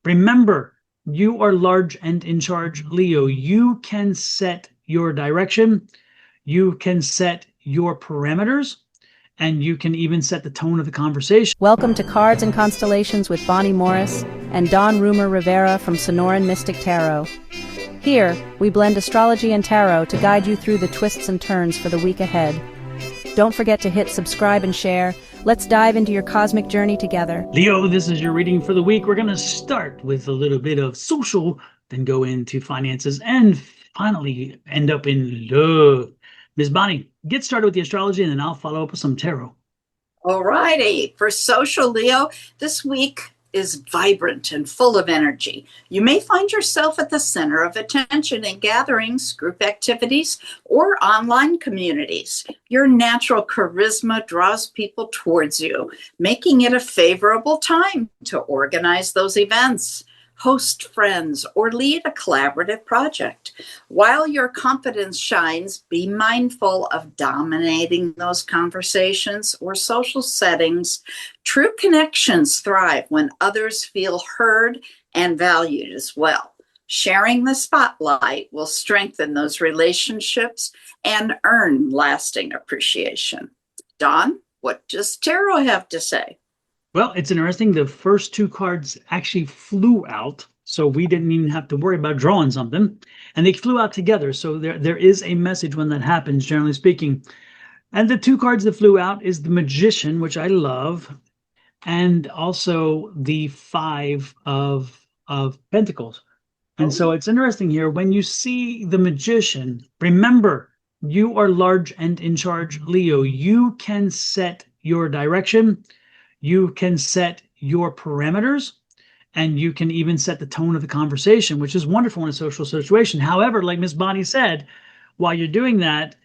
Remember, you are large and in charge, Leo. You can set your direction. You can set your parameters, and you can even set the tone of the conversation. Welcome to Cards and Constellations with Bonnie Morris and Don Rumor Rivera from Sonoran Mystic Tarot. Here, we blend astrology and tarot to guide you through the twists and turns for the week ahead. Don't forget to hit subscribe and share. Let's dive into your cosmic journey together. Leo, this is your reading for the week. We're going to start with a little bit of social, then go into finances, and finally end up in love. Ms. Bonnie, get started with the astrology, and then I'll follow up with some tarot. All righty. For social, Leo, this week is vibrant and full of energy. You may find yourself at the center of attention in gatherings, group activities, or online communities. Your natural charisma draws people towards you, making it a favorable time to organize those events, host friends, or lead a collaborative project. While your confidence shines, be mindful of dominating those conversations or social settings. True connections thrive when others feel heard and valued as well. Sharing the spotlight will strengthen those relationships and earn lasting appreciation. Don, what does tarot have to say? Well, it's interesting. The first two cards actually flew out, so we didn't even have to worry about drawing something. And they flew out together, so there is a message when that happens, generally speaking. And the two cards that flew out is the Magician, which I love, and also the Five of Pentacles. And so it's interesting here. When you see the Magician, remember, you are large and in charge, Leo. You can set your direction. You can set your parameters, and you can even set the tone of the conversation, which is wonderful in a social situation. However, like Miss Bonnie said, while you're doing that,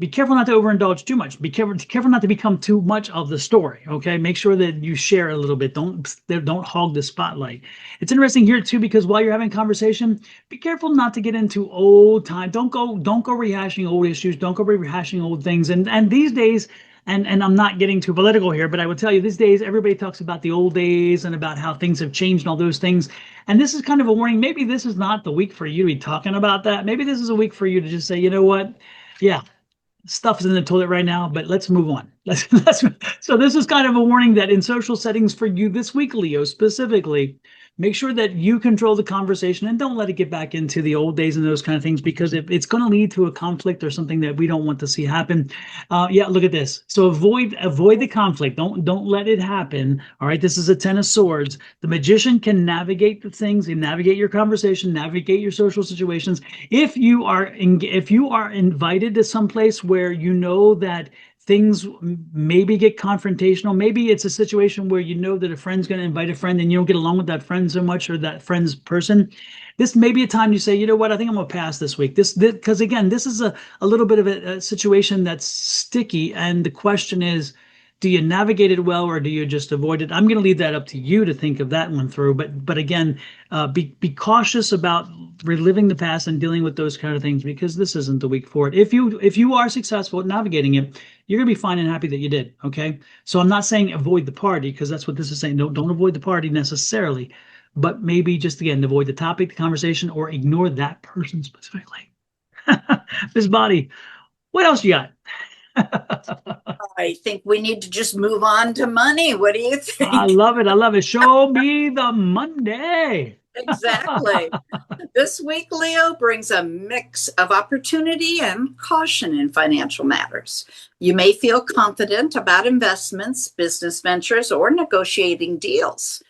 be careful not to overindulge too much. Be careful not to become too much of the story, okay? Make sure that you share a little bit. Don't hog the spotlight. It's interesting here too, because while you're having conversation, be careful not to get into old time. Don't go rehashing old issues. Don't go rehashing old things. And these days, and I'm not getting too political here, but I will tell you, these days, everybody talks about the old days and about how things have changed and all those things. And this is kind of a warning. Maybe this is not the week for you to be talking about that. Maybe this is a week for you to just say, you know what? Yeah, stuff is in the toilet right now, but let's move on. So this is kind of a warning that in social settings for you this week, Leo, specifically, make sure that you control the conversation and don't let it get back into the old days and those kind of things, because it's going to lead to a conflict or something that we don't want to see happen. Yeah, look at this. So avoid the conflict. Don't let it happen. All right. This is a Ten of Swords. The Magician can navigate the things, and navigate your conversation, navigate your social situations. If you are invited to some place where you know that things maybe get confrontational. Maybe it's a situation where you know that a friend's going to invite a friend and you don't get along with that friend so much, or that friend's person. This may be a time you say, you know what, I think I'm going to pass this week. This because again, this is a little bit of a situation that's sticky. And the question is, do you navigate it well, or do you just avoid it? I'm going to leave that up to you to think of that one through. But again, be cautious about reliving the past and dealing with those kind of things, because this isn't the week for it. If you are successful at navigating it, you're going to be fine and happy that you did. Okay. So I'm not saying avoid the party, because that's what this is saying. Don't avoid the party necessarily, but maybe just again, avoid the topic, the conversation, or ignore that person specifically. Miss Bonnie, what else you got? I think we need to just move on to money. What do you think? I love it. I love it. Show me the Monday. Exactly. This week, Leo, brings a mix of opportunity and caution in financial matters. You may feel confident about investments, business ventures, or negotiating deals.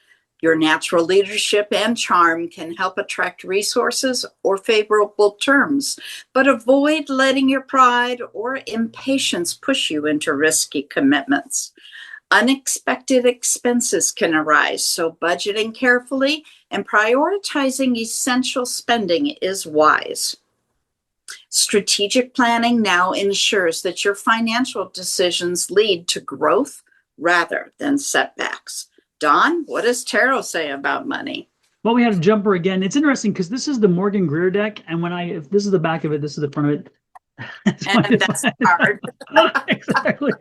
Your natural leadership and charm can help attract resources or favorable terms, but avoid letting your pride or impatience push you into risky commitments. Unexpected expenses can arise, so budgeting carefully and prioritizing essential spending is wise. Strategic planning now ensures that your financial decisions lead to growth rather than setbacks. Don, what does tarot say about money? Well, we had a jumper again. It's interesting because this is the Morgan Greer deck, and if this is the back of it, this is the front of it. And that's hard. Exactly.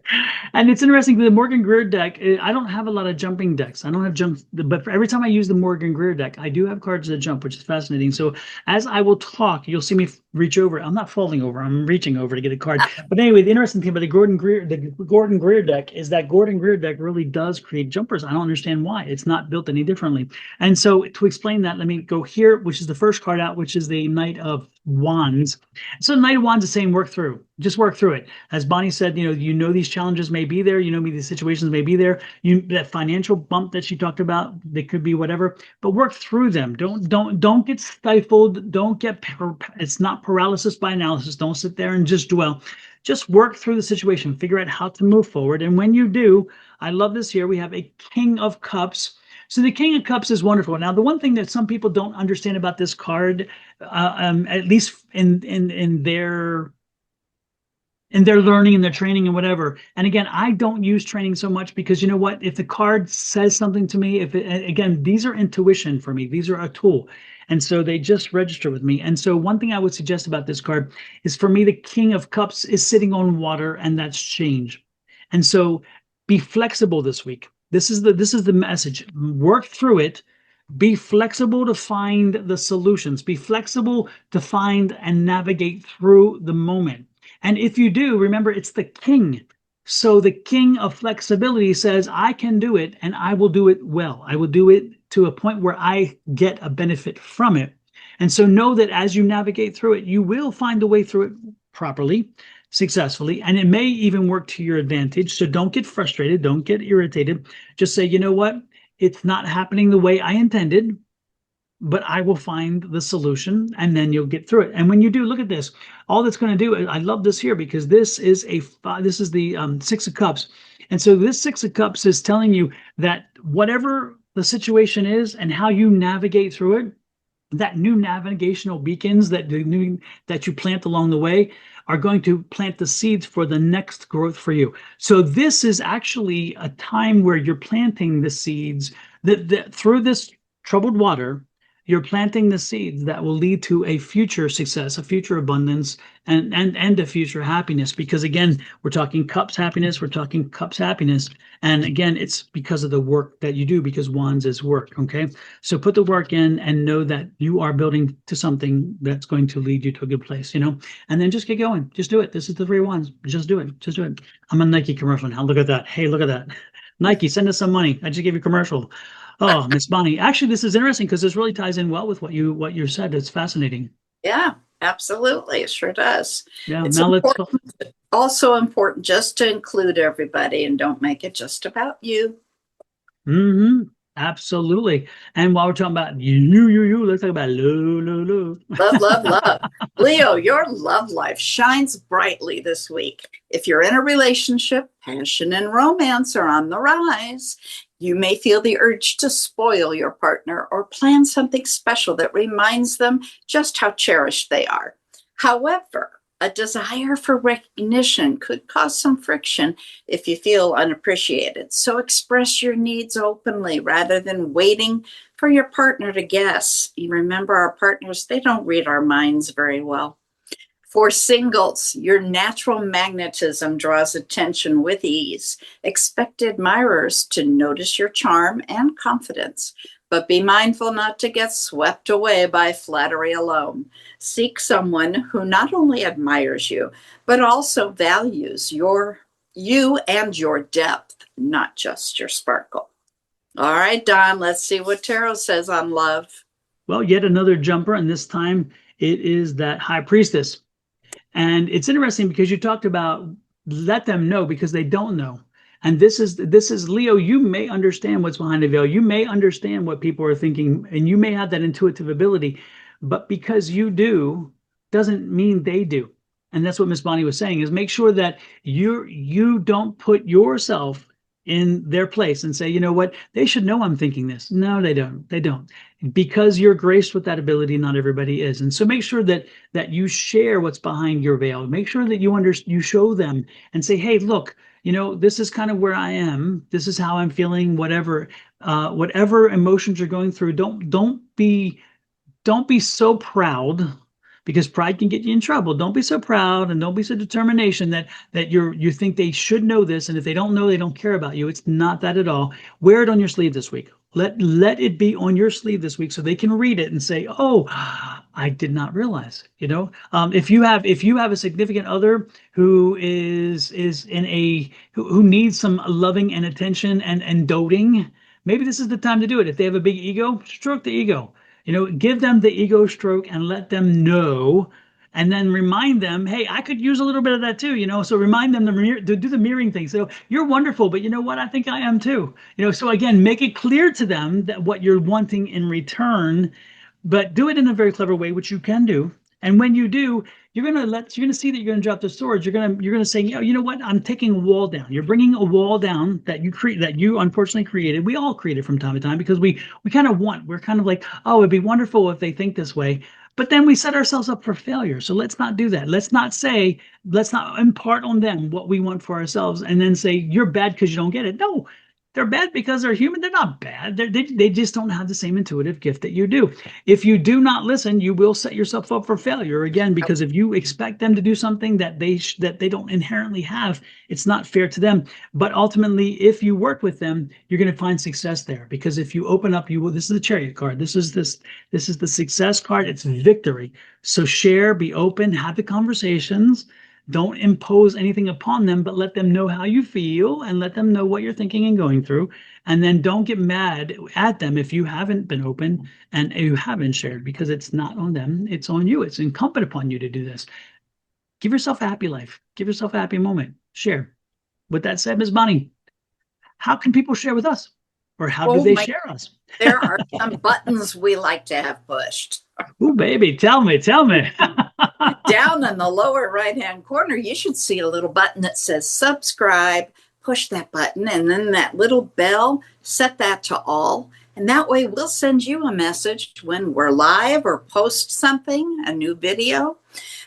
And it's interesting, the Morgan Greer deck, I don't have a lot of jumping decks. I don't have jump, but for every time I use the Morgan Greer deck, I do have cards that jump, which is fascinating. So as I will talk, you'll see me reach over. I'm not falling over, I'm reaching over to get a card. But anyway, the interesting thing about the Gordon Greer deck is that Gordon Greer deck really does create jumpers. I don't understand why. It's not built any differently. And so to explain that, let me go here, which is the first card out, which is the Knight of Wands. So the Knight of Wands is saying work through, just work through it. As Bonnie said, these challenges may be there, these situations may be there. That financial bump that she talked about, they could be whatever, but work through them. Don't get stifled. Don't get, it's not paralysis by analysis. Don't sit there and just dwell. Just work through the situation, figure out how to move forward. And when you do, I love this here. We have a King of Cups. So the King of Cups is wonderful. Now, the one thing that some people don't understand about this card, at least in their learning and their training and whatever. And again, I don't use training so much because you know what? If the card says something to me, again, these are intuition for me. These are a tool. And so they just register with me. And so one thing I would suggest about this card is, for me, the King of Cups is sitting on water, and that's change. And so be flexible this week. This is the message. Work through it. Be flexible to find the solutions. Be flexible to find and navigate through the moment. And if you do, remember, it's the king. So the king of flexibility says, I can do it, and I will do it well. I will do it to a point where I get a benefit from it. And so know that as you navigate through it, you will find a way through it properly, successfully, and it may even work to your advantage. So don't get frustrated. Don't get irritated. Just say, you know what? It's not happening the way I intended, but I will find the solution, and then you'll get through it. And when you do, look at this. All that's going to do, I love this here because this is the Six of Cups. And so this Six of Cups is telling you that whatever the situation is and how you navigate through it, that new navigational beacons that you plant along the way are going to plant the seeds for the next growth for you. So this is actually a time where you're planting the seeds that through this troubled water, you're planting the seeds that will lead to a future success, a future abundance, and a future happiness. Because again, we're talking cups happiness, we're talking cups happiness. And again, it's because of the work that you do, because wands is work, okay? So put the work in and know that you are building to something that's going to lead you to a good place, and then just get going. Just do it. This is the three wands. Just do it. Just do it. I'm a Nike commercial now. Look at that. Hey, look at that. Nike, send us some money. I just gave you a commercial. Oh, Miss Bonnie. Actually, this is interesting because this really ties in well with what you said. It's fascinating. Yeah, absolutely. It sure does. Yeah. It's Now let's go. also important just to include everybody and don't make it just about you. Absolutely. And while we're talking about let's talk about love. Love, love, love. Leo, your love life shines brightly this week. If you're in a relationship, passion and romance are on the rise. You may feel the urge to spoil your partner or plan something special that reminds them just how cherished they are. However, a desire for recognition could cause some friction if you feel unappreciated. So express your needs openly rather than waiting for your partner to guess. You remember, our partners, they don't read our minds very well. For singles, your natural magnetism draws attention with ease. Expect admirers to notice your charm and confidence, but be mindful not to get swept away by flattery alone. Seek someone who not only admires you, but also values you and your depth, not just your sparkle. All right, Don, let's see what tarot says on love. Well, yet another jumper, and this time it is that High Priestess. And it's interesting because you talked about let them know because they don't know. And this is Leo, you may understand what's behind the veil. You may understand what people are thinking, and you may have that intuitive ability, but because you do doesn't mean they do. And that's what Miss Bonnie was saying, is make sure that you don't put yourself in their place and say, you know what, they should know I'm thinking this. No, they don't. They don't. Because you're graced with that ability, not everybody is. And so make sure that you share what's behind your veil. Make sure that you show them and say, hey, look, this is kind of where I am. This is how I'm feeling, whatever emotions you're going through. Don't be so proud because pride can get you in trouble. Don't be so proud and don't be so determination that you think they should know this, and if they don't know, they don't care about you. It's not that at all. Wear it on your sleeve this week. Let it be on your sleeve this week so they can read it and say, "Oh, I did not realize." If you have a significant other who is in who needs some loving and attention and doting, maybe this is the time to do it. If they have a big ego, stroke the ego. Give them the ego stroke and let them know, and then remind them, hey, I could use a little bit of that too. So remind them to do the mirroring thing. So you're wonderful, but you know what? I think I am too. So again, make it clear to them that what you're wanting in return, but do it in a very clever way, which you can do. And when you do, you're gonna see that you're gonna drop the swords. You're gonna say, you know what? I'm taking a wall down. You're bringing a wall down that you unfortunately created. We all create it from time to time because we're kind of like, oh, it'd be wonderful if they think this way. But then we set ourselves up for failure. So let's not do that. Let's not impart on them what we want for ourselves and then say, you're bad because you don't get it. No, they're bad because they're human. They're not bad. They just don't have the same intuitive gift that you do. If you do not listen, you will set yourself up for failure again, because if you expect them to do something that they don't inherently have, it's not fair to them. But ultimately, if you work with them, you're going to find success there, because if you open up, this is the Chariot card. This is the success card. It's victory. So share, be open, have the conversations. Don't impose anything upon them, but let them know how you feel and let them know what you're thinking and going through. And then don't get mad at them if you haven't been open and you haven't shared, because it's not on them. It's on you. It's incumbent upon you to do this. Give yourself a happy life. Give yourself a happy moment. Share. With that said, Ms. Bonnie, how can people share with us? Or how do they share us? There are some buttons we like to have pushed. Oh, baby, tell me. Down in the lower right-hand corner, you should see a little button that says subscribe. Push that button, and then that little bell, set that to all. And that way we'll send you a message when we're live or post something, a new video.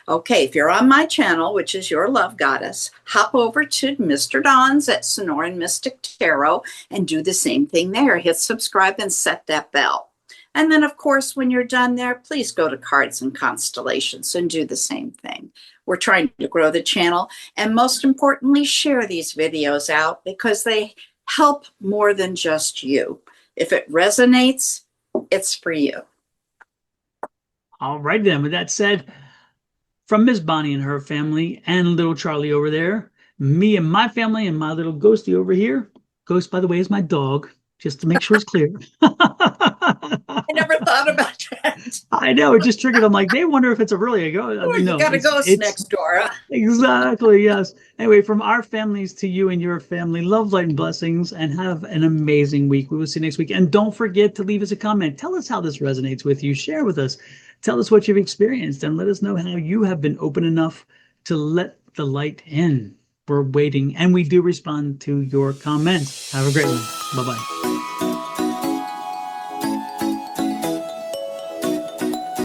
Okay, if you're on my channel, which is Your Love Goddess, hop over to Mr. Don's at Sonoran Mystic Tarot and do the same thing there. Hit subscribe and set that bell. And then, of course, when you're done there, please go to Cards and Constellations and do the same thing. We're trying to grow the channel, and most importantly, share these videos out, because they help more than just you. If it resonates, it's for you. All right, then. With that said, from Miss Bonnie and her family and little Charlie over there, me and my family and my little ghosty over here. Ghost, by the way, is my dog, just to make sure it's clear. I never thought about that. I know, it just triggered. I'm like, they wonder if it's really a ghost. You got a ghost next door. Exactly, yes. Anyway, from our families to you and your family, love, light, and blessings, and have an amazing week. We will see you next week. And don't forget to leave us a comment. Tell us how this resonates with you. Share with us. Tell us what you've experienced, and let us know how you have been open enough to let the light in. We're waiting, and we do respond to your comments. Have a great one. Bye-bye.